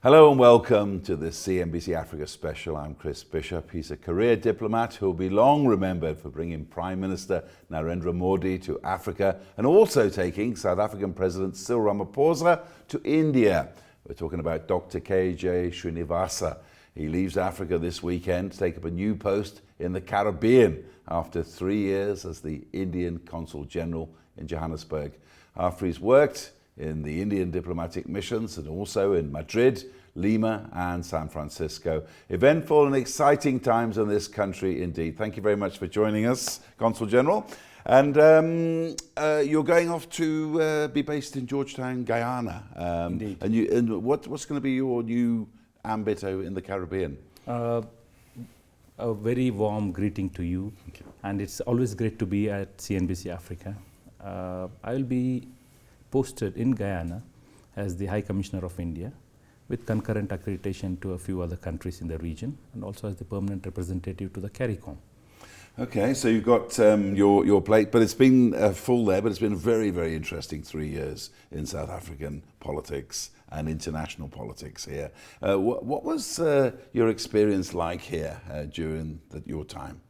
Hello and welcome to this CNBC Africa special. I'm Chris Bishop. He's a career diplomat who will be long remembered for bringing Prime Minister Narendra Modi to Africa and also taking South African President Cyril Ramaphosa to India. We're talking about Dr K J Srinivasa. He leaves Africa this weekend to take up a new post in the Caribbean after 3 years as the Indian Consul General in Johannesburg. After he's worked in the Indian diplomatic missions and also in Madrid, Lima and San Francisco. Eventful and exciting times in this country indeed. Thank you very much for joining us, Consul General. And you're going off to be based in Georgetown, Guyana. Indeed. And what's going to be your new ambit in the Caribbean? A very warm greeting to you. And it's always great to be at CNBC Africa. I will be posted in Guyana as the High Commissioner of India with concurrent accreditation to a few other countries in the region and also as the permanent representative to the CARICOM. Okay, so you've got your plate, but it's been full there, but it's been a very, very interesting 3 years in South African politics and international politics here. What was your experience like here during your time?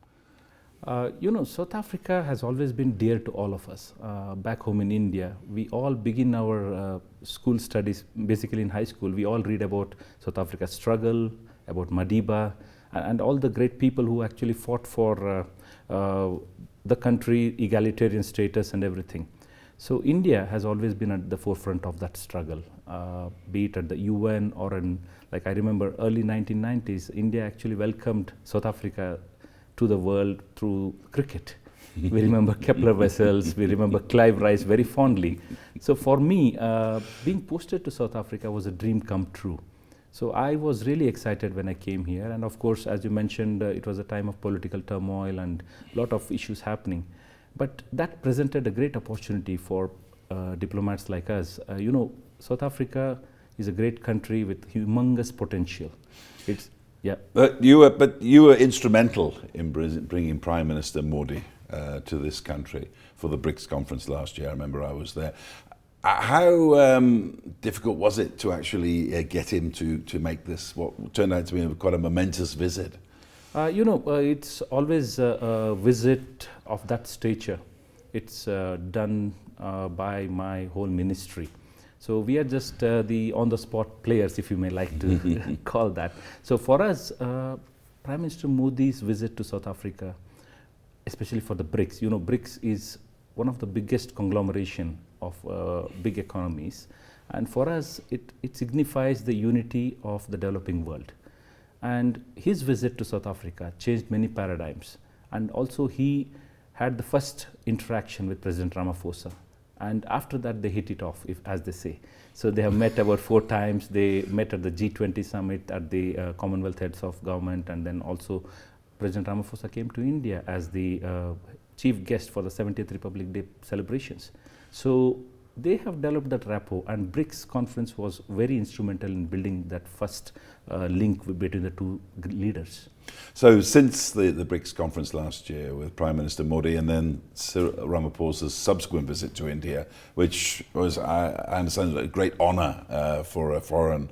South Africa has always been dear to all of us. Back home in India, we all begin our school studies, basically in high school, we all read about South Africa's struggle, about Madiba, and all the great people who actually fought for the country, egalitarian status and everything. So India has always been at the forefront of that struggle, be it at the UN or in, like I remember, early 1990s, India actually welcomed South Africa to the world through cricket. We remember Kepler vessels, we remember Clive Rice very fondly. So for me, being posted to South Africa was a dream come true. So I was really excited when I came here, and of course, as you mentioned, it was a time of political turmoil and a lot of issues happening. But that presented a great opportunity for diplomats like us. South Africa is a great country with humongous potential. Yeah. But you were instrumental in bringing Prime Minister Modi to this country for the BRICS conference last year. I remember I was there. How difficult was it to actually get him to make this, what turned out to be quite a momentous visit? It's always a visit of that stature. It's done by my whole ministry. So we are just the on-the-spot players, if you may like to call that. So for us, Prime Minister Modi's visit to South Africa, especially for the BRICS, BRICS is one of the biggest conglomeration of big economies. And for us, it signifies the unity of the developing world. And his visit to South Africa changed many paradigms. And also he had the first interaction with President Ramaphosa. And after that, they hit it off, as they say. So they have met about 4 times. They met at the G20 summit, at the Commonwealth Heads of Government, and then also President Ramaphosa came to India as the chief guest for the 70th Republic Day celebrations. So they have developed that rapport, and BRICS conference was very instrumental in building that first link between the two leaders. So since the BRICS conference last year with Prime Minister Modi and then Cyril Ramaphosa's subsequent visit to India, which was, I understand, a great honour for a foreign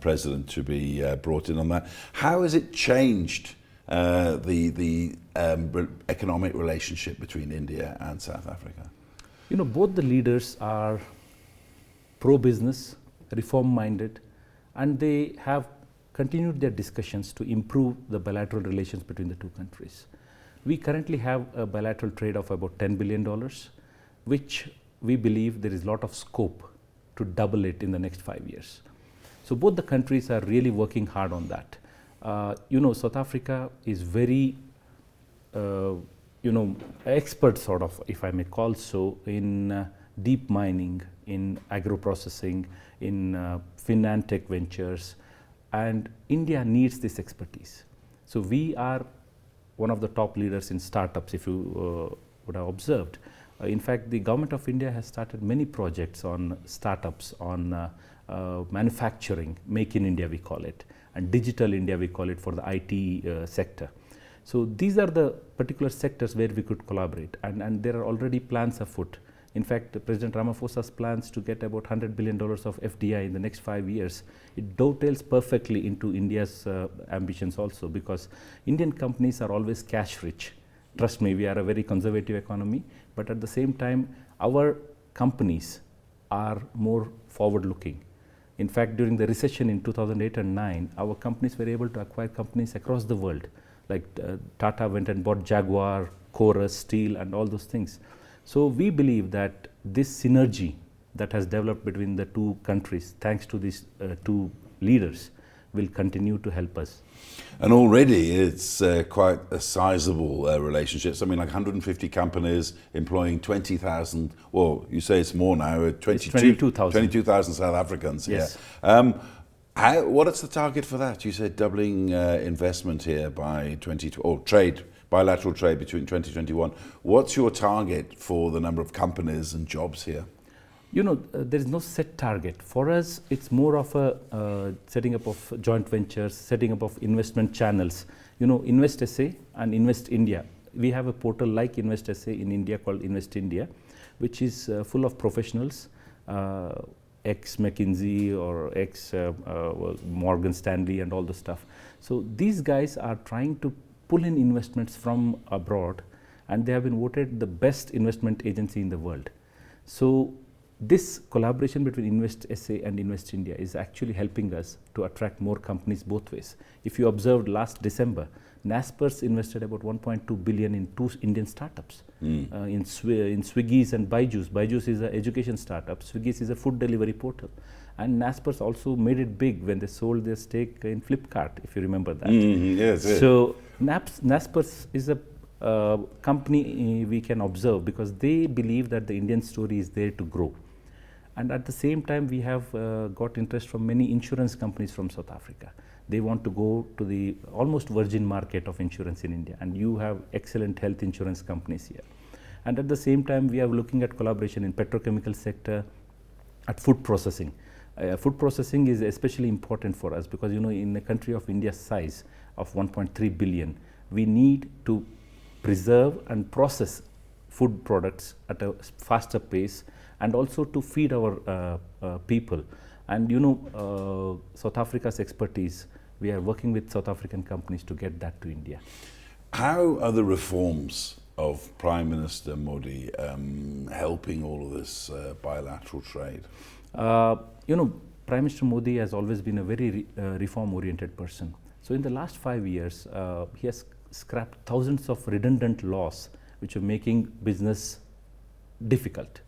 president to be brought in on that, how has it changed the economic relationship between India and South Africa? Both the leaders are pro-business, reform-minded, and they have continued their discussions to improve the bilateral relations between the two countries. We currently have a bilateral trade of about $10 billion, which we believe there is a lot of scope to double it in the next 5 years. So both the countries are really working hard on that. South Africa is very expert sort of, if I may call so, in deep mining, in agro-processing, in FinTech ventures, and India needs this expertise. So we are one of the top leaders in startups, if you would have observed. In fact, the government of India has started many projects on startups, on manufacturing, Make in India we call it, and Digital India we call it for the IT sector. So these are the particular sectors where we could collaborate, and there are already plans afoot. In fact, President Ramaphosa's plans to get about $100 billion of FDI in the next 5 years, it dovetails perfectly into India's ambitions also, because Indian companies are always cash rich. Trust me, we are a very conservative economy, but at the same time, our companies are more forward looking. In fact, during the recession in 2008 and 9, our companies were able to acquire companies across the world. Like Tata went and bought Jaguar, Chorus, Steel, and all those things. So we believe that this synergy that has developed between the two countries, thanks to these two leaders, will continue to help us. And already it's quite a sizable relationship. Something like 150 companies employing 20,000, well, you say it's more now, 22,000 South Africans. Yes. Yeah. What is the target for that? You said doubling investment here by bilateral trade between 2021. What's your target for the number of companies and jobs here? You know, there is no set target. For us, it's more of a setting up of joint ventures, setting up of investment channels. You know, InvestSA and Invest India. We have a portal like InvestSA in India called Invest India, which is full of professionals, ex-McKinsey or ex-Morgan Stanley and all the stuff. So these guys are trying to pull in investments from abroad, and they have been voted the best investment agency in the world. So this collaboration between InvestSA and Invest India is actually helping us to attract more companies both ways. If you observed last December, Naspers invested about 1.2 billion in 2 Indian startups, in Swiggy's and Byju's. Byju's is an education startup, Swiggy's is a food delivery portal. And Naspers also made it big when they sold their stake in Flipkart, if you remember that. Yes. So Naspers is a company we can observe because they believe that the Indian story is there to grow. And at the same time, we have got interest from many insurance companies from South Africa. They want to go to the almost virgin market of insurance in India, and you have excellent health insurance companies here. And at the same time, we are looking at collaboration in petrochemical sector, at food processing. Food processing is especially important for us because, you know, in a country of India's size of 1.3 billion, we need to preserve and process food products at a faster pace, and also to feed our people. And you know, South Africa's expertise, we are working with South African companies to get that to India. How are the reforms of Prime Minister Modi helping all of this bilateral trade? You know, Prime Minister Modi has always been a very reform-oriented person. So in the last 5 years, he has scrapped thousands of redundant laws which are making business difficult.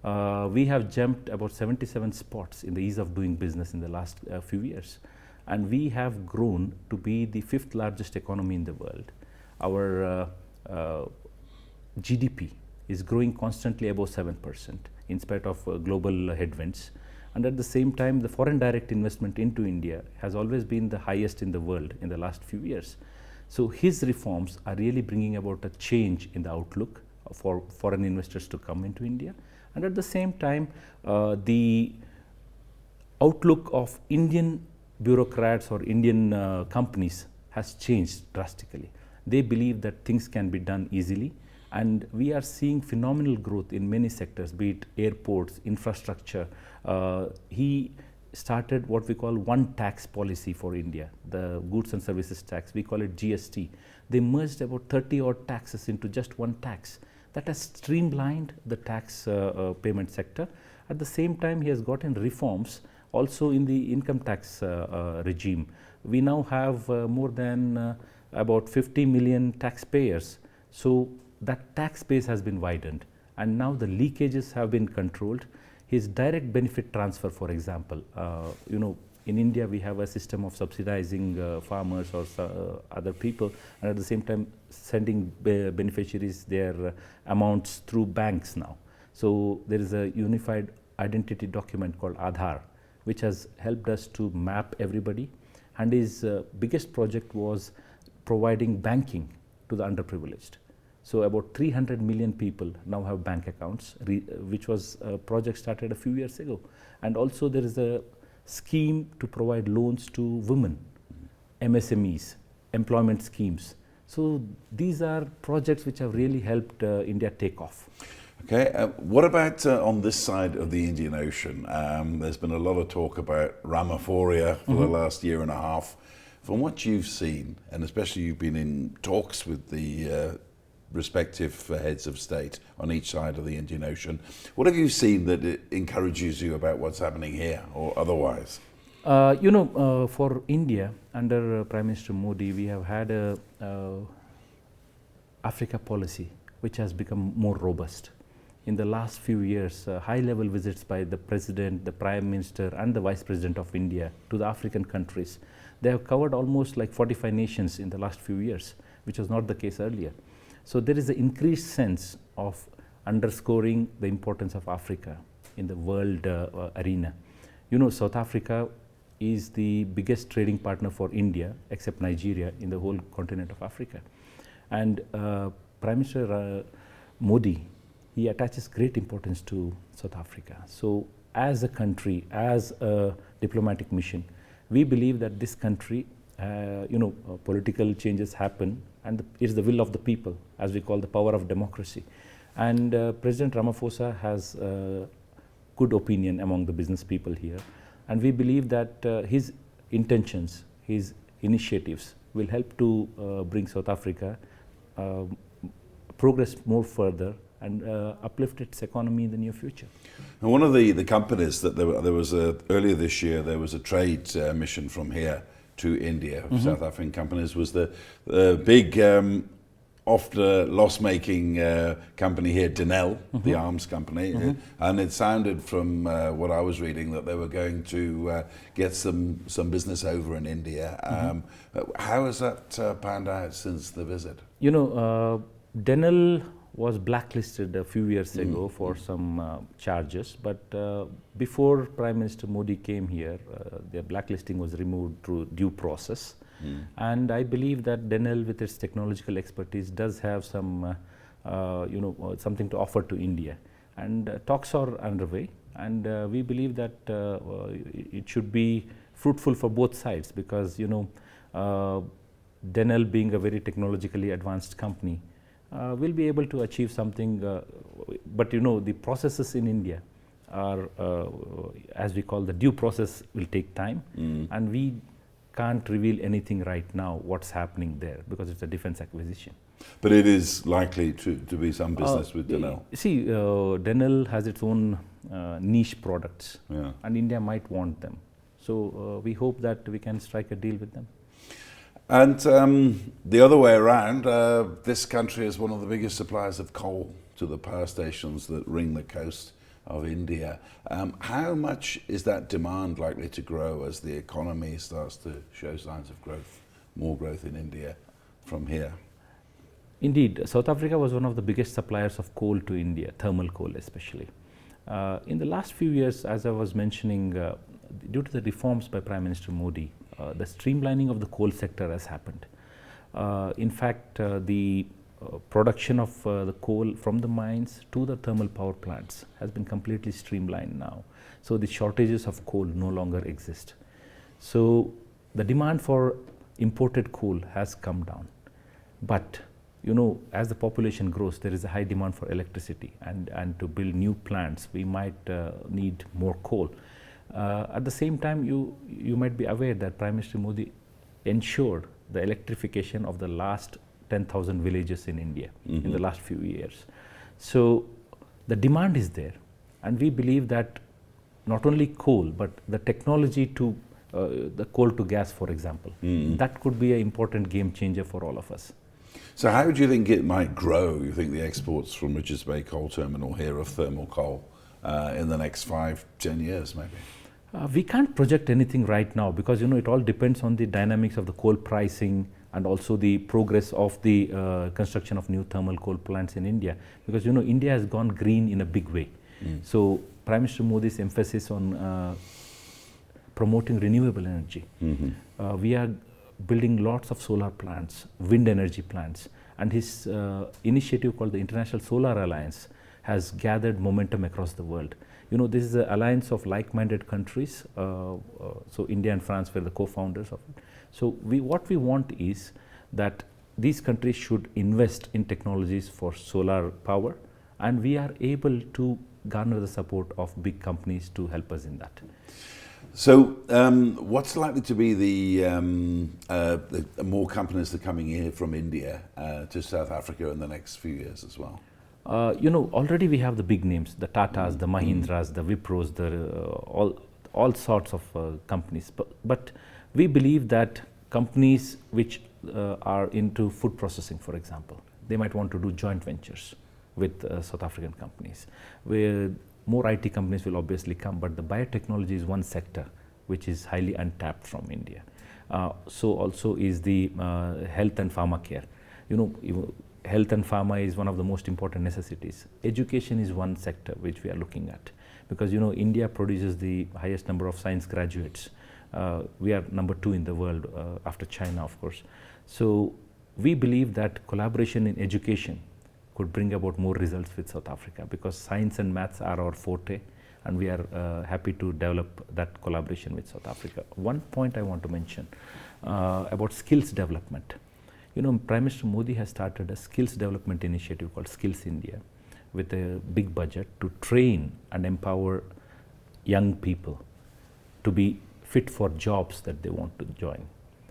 We have jumped about 77 spots in the ease of doing business in the last few years. And we have grown to be the 5th largest economy in the world. Our GDP is growing constantly above 7% in spite of global headwinds. And at the same time, the foreign direct investment into India has always been the highest in the world in the last few years. So his reforms are really bringing about a change in the outlook for foreign investors to come into India. And at the same time, the outlook of Indian bureaucrats or Indian companies has changed drastically. They believe that things can be done easily, and we are seeing phenomenal growth in many sectors, be it airports, infrastructure. He started what we call one tax policy for India, the goods and services tax. We call it GST. They merged about 30 odd taxes into just one tax. That has streamlined the tax payment sector. At the same time, he has gotten reforms also in the income tax regime. We now have more than about 50 million taxpayers. So that tax base has been widened, and now the leakages have been controlled. His direct benefit transfer, for example, you know, in India we have a system of subsidizing farmers or other people, and at the same time sending beneficiaries their amounts through banks now. So there is a unified identity document called Aadhaar, which has helped us to map everybody. And his biggest project was providing banking to the underprivileged. So about 300 million people now have bank accounts, which was a project started a few years ago. And also there is a scheme to provide loans to women, MSMEs, employment schemes. So these are projects which have really helped India take off. Okay, what about on this side of the Indian Ocean? There's been a lot of talk about Ramaphosa for the last year and a half. From what you've seen, and especially you've been in talks with the respective heads of state on each side of the Indian Ocean, what have you seen that it encourages you about what's happening here or otherwise? For India, under Prime Minister Modi, we have had a Africa policy which has become more robust. In the last few years, high-level visits by the President, the Prime Minister and the Vice President of India to the African countries, they have covered almost like 45 nations in the last few years, which was not the case earlier. So there is an increased sense of underscoring the importance of Africa in the world arena. South Africa is the biggest trading partner for India, except Nigeria, in the whole continent of Africa. And Prime Minister Modi, he attaches great importance to South Africa. So as a country, as a diplomatic mission, we believe that this country, political changes happen and it's the will of the people, as we call the power of democracy. And President Ramaphosa has good opinion among the business people here. And we believe that his intentions, his initiatives will help to bring South Africa progress more further and uplift its economy in the near future. And one of the companies that there was earlier this year, there was a trade mission from here to India, South African companies, was the big often loss-making company here, Denel, the arms company, and it sounded from what I was reading that they were going to get some business over in India. How has that panned out since the visit? Denel was blacklisted a few years ago for some charges, but before Prime Minister Modi came here, their blacklisting was removed through due process. And I believe that Denel, with its technological expertise, does have some, something to offer to India. And talks are underway, and we believe that it should be fruitful for both sides, because Denel, being a very technologically advanced company, will be able to achieve something, but the processes in India are, as we call, the due process will take time, and we can't reveal anything right now what's happening there, because it's a defense acquisition. But it is likely to be some business with Denel. See, Denel has its own niche products, and India might want them. So we hope that we can strike a deal with them. And the other way around, this country is one of the biggest suppliers of coal to the power stations that ring the coast of India. How much is that demand likely to grow as the economy starts to show signs of growth, more growth in India from here? Indeed, South Africa was one of the biggest suppliers of coal to India, thermal coal especially. In the last few years, as I was mentioning, due to the reforms by Prime Minister Modi, the streamlining of the coal sector has happened. In fact, the production of the coal from the mines to the thermal power plants has been completely streamlined now. So the shortages of coal no longer exist. So the demand for imported coal has come down. But as the population grows, there is a high demand for electricity, and to build new plants, we might need more coal. At the same time, you might be aware that Prime Minister Modi ensured the electrification of the last 10,000 villages in India in the last few years. So the demand is there, and we believe that not only coal, but the technology to the coal to gas, for example, that could be an important game changer for all of us. So how do you think it might grow? You think the exports from Richards Bay Coal Terminal here of thermal coal in the next 5-10 years, maybe? We can't project anything right now, because it all depends on the dynamics of the coal pricing and also the progress of the construction of new thermal coal plants in India, because India has gone green in a big way. So Prime Minister Modi's emphasis on promoting renewable energy. We are building lots of solar plants, wind energy plants, and his initiative called the International Solar Alliance has gathered momentum across the world. This is an alliance of like-minded countries. So India and France were the co-founders of it. So what we want is that these countries should invest in technologies for solar power and we are able to garner the support of big companies to help us in that. So, what's likely to be the more companies that are coming here from India to South Africa in the next few years as well? Already we have the big names, the Tatas, the Mahindras, the Wipros, all sorts of companies. But we believe that companies which are into food processing, for example, they might want to do joint ventures with South African companies, where more IT companies will obviously come, but the biotechnology is one sector which is highly untapped from India. So also is the health and pharma care. Health and pharma is one of the most important necessities. Education is one sector which we are looking at, because India produces the highest number of science graduates. We are number 2 in the world after China, of course. So we believe that collaboration in education could bring about more results with South Africa, because science and maths are our forte, and we are happy to develop that collaboration with South Africa. One point I want to mention about skills development. Prime Minister Modi has started a skills development initiative called Skills India with a big budget to train and empower young people to be fit for jobs that they want to join.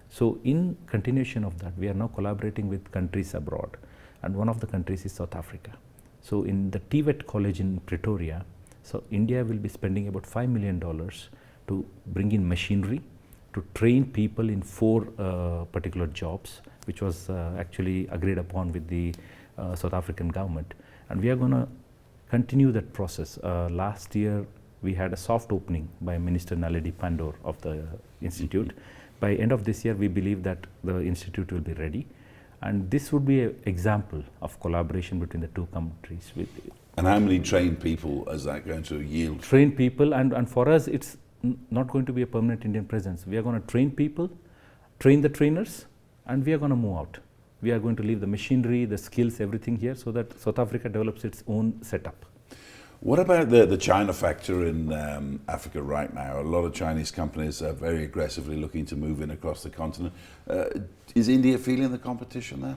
So in continuation of that, we are now collaborating with countries abroad, and one of the countries is South Africa. So in the TVET college in Pretoria, so India will be spending about $5 million to bring in machinery, to train people in 4 particular jobs, which was actually agreed upon with the South African government. And we are going to continue that process. Last year, we had a soft opening by Minister Naledi Pandor of the institute. By end of this year, we believe that the institute will be ready. And this would be an example of collaboration between the 2 countries. And how many trained people is that going to yield? Trained people, and for us, it's not going to be a permanent Indian presence. We are going to train people, train the trainers, and we are going to move out. We are going to leave the machinery, the skills, everything here, so that South Africa develops its own setup. What about the China factor in Africa right now? A lot of Chinese companies are very aggressively looking to move in across the continent. Is India feeling the competition there?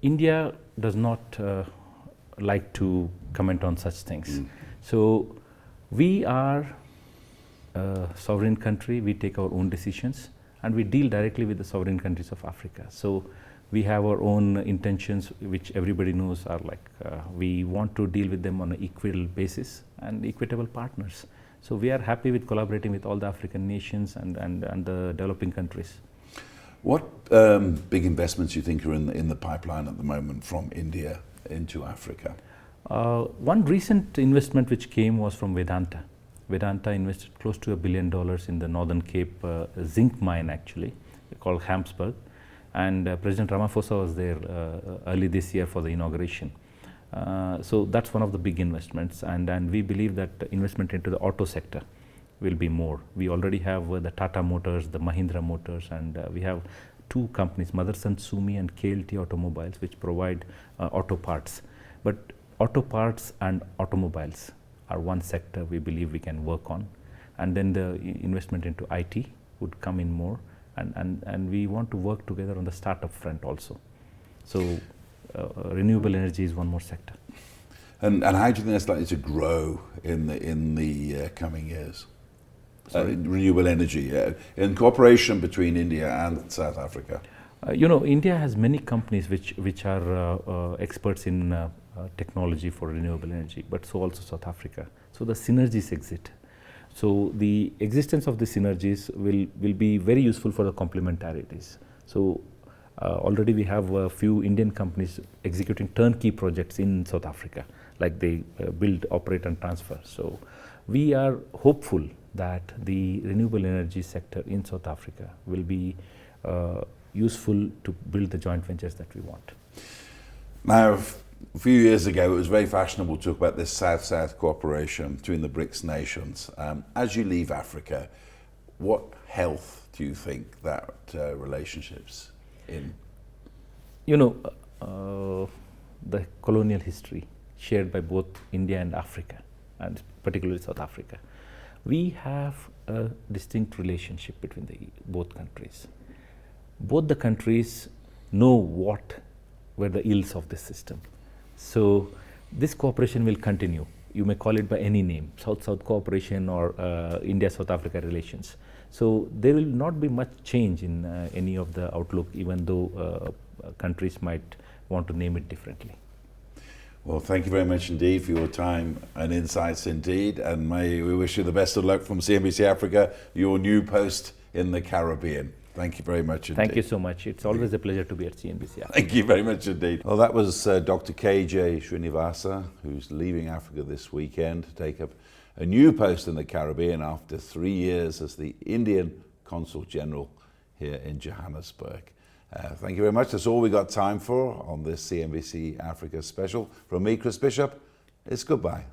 India does not like to comment on such things. So we are a sovereign country, we take our own decisions, and we deal directly with the sovereign countries of Africa. So we have our own intentions, which everybody knows are like, we want to deal with them on an equal basis and equitable partners. So we are happy with collaborating with all the African nations and the developing countries. What big investments do you think are in the pipeline at the moment from India into Africa? One recent investment which came was from Vedanta. Vedanta invested close to $1 billion in the Northern Cape zinc mine, actually, called Johannesburg. And President Ramaphosa was there early this year for the inauguration. So that's one of the big investments, and we believe that investment into the auto sector will be more. We already have the Tata Motors, the Mahindra Motors, and we have 2 companies, Motherson Sumi and KLT Automobiles, which provide auto parts. But auto parts and automobiles are one sector we believe we can work on, and then the investment into IT would come in more, and we want to work together on the startup front also. So renewable energy is one more sector. And how do you think that's likely to grow in the coming years? Renewable energy, in cooperation between India and South Africa. India has many companies which are experts in technology for renewable energy, but so also South Africa. So the synergies exist. So the existence of the synergies will be very useful for the complementarities. So already we have a few Indian companies executing turnkey projects in South Africa, like they build, operate and transfer. So we are hopeful that the renewable energy sector in South Africa will be useful to build the joint ventures that we want. Now, a few years ago, it was very fashionable to talk about this South-South cooperation between the BRICS nations. As you leave Africa, what health do you think that relationship's in? The colonial history shared by both India and Africa, and particularly South Africa. We have a distinct relationship between both countries. Both the countries know what were the ills of this system. So this cooperation will continue. You may call it by any name, South-South cooperation or India-South Africa relations. So there will not be much change in any of the outlook, even though countries might want to name it differently. Well, thank you very much indeed for your time and insights indeed, and may we wish you the best of luck from CNBC Africa, your new post in the Caribbean. Thank you very much indeed. Thank you so much. It's always a pleasure to be at CNBC Africa. Thank you very much indeed. Well, that was Dr. K J Srinivasa, who's leaving Africa this weekend to take up a new post in the Caribbean after 3 years as the Indian Consul General here in Johannesburg. Thank you very much. That's all we got time for on this CNBC Africa special. From me, Chris Bishop, it's goodbye.